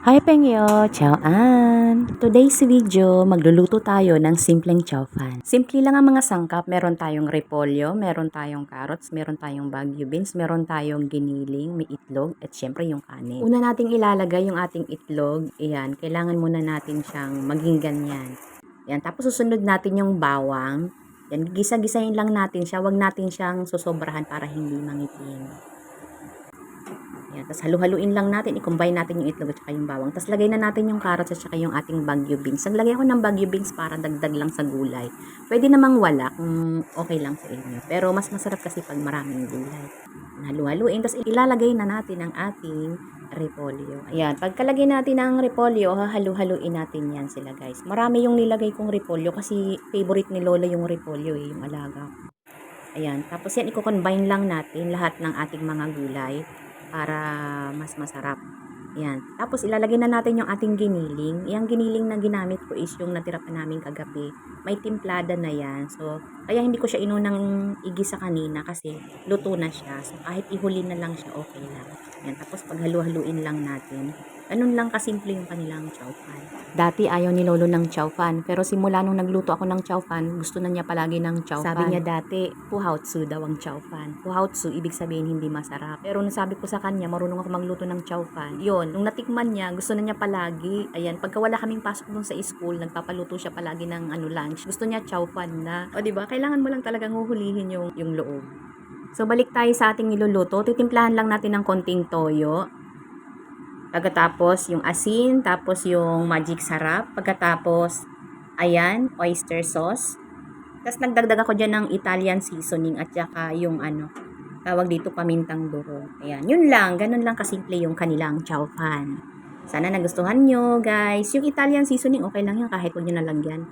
Hi Pengyo! Ciao-an! Today's video, magluluto tayo ng simpleng chow fan. Simple lang ang mga sangkap. Meron tayong repolyo, meron tayong carrots, meron tayong bagu beans, meron tayong giniling, may itlog, at syempre yung kanin. Una nating ilalagay yung ating itlog. Ayan, kailangan muna natin siyang maging ganyan. Ayan, tapos susunod natin yung bawang. Yan, gisa-gisahin lang natin siya. Huwag natin siyang susobrahan para hindi mangitim. Yan, tapos halu-haluin lang natin, i-combine natin yung itlog at saka yung bawang. Tapos lagay na natin yung carrots at saka yung ating bagu beans. Naglagay ako ng bagu beans para dagdag lang sa gulay. Pwede namang wala kung okay lang sa inyo. Pero mas masarap kasi pag maraming gulay. Halu-haluin, tapos ilalagay na natin ang ating repolyo. Ayan, pagkalagay natin ng repolyo, halu-haluin natin yan sila guys. Marami yung nilagay kong repolyo kasi favorite ni Lola yung repolyo yung alaga ko. Ayan, tapos yan i-combine lang natin lahat ng ating mga gulay para mas masarap. Ayan, tapos ilalagay na natin yung ating giniling. Yung giniling na ginamit ko is yung natira pa namin kagabi. May timplada na yan. So, kaya hindi ko siya inunang igisa kanina kasi luto na siya. So, kahit ihuli na lang siya, okay lang. Ayan, tapos paghalu-haluin lang natin. Ganun lang kasimple yung kanilang chow fan. Dati ayaw ni Lolo ng chow fan, pero simula nung nagluto ako ng chow fan, gusto na niya palagi ng chow fan. Sabi niya dati, puhautsu daw ang chow fan. Puhautsu, ibig sabihin hindi masarap. Pero nung sabi ko sa kanya, marunong ako magluto ng chow fan. Yun, nung natikman niya, gusto na niya palagi. Ayan, pagka wala kaming pasok dun sa school, nagpapaluto siya palagi ng lunch. Gusto niya chow fan na. O diba, kailangan mo lang talagang huhulihin yung loob. So, balik tayo sa ating niluluto. Titimplahan lang natin ng konting toyo. Pagkatapos, yung asin, tapos yung magic sarap. Pagkatapos, ayan, oyster sauce. Tapos, nagdagdag ako dyan ng Italian seasoning at saka yung tawag dito pamintang durog. Ayan, yun lang. Ganun lang kasimple yung kanilang chow fan. Sana nagustuhan nyo, guys. Yung Italian seasoning, okay lang yan kahit huwag nyo nalagyan.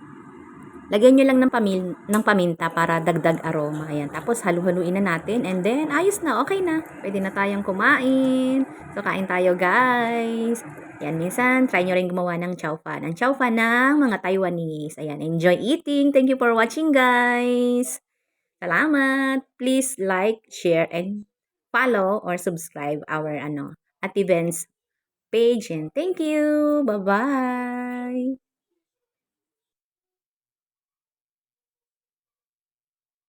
Lagyan nyo lang ng paminta para dagdag aroma. Ayan. Tapos, halu-haluin na natin. And then, ayos na. Okay na. Pwede na tayong kumain. So, kain tayo, guys. Ayan, minsan, try nyo rin gumawa ng chow fan. Ang chow fan ng mga Taiwanese. Ayan, enjoy eating. Thank you for watching, guys. Salamat. Please like, share, and follow or subscribe our Ate Ben's page. And thank you. Bye-bye.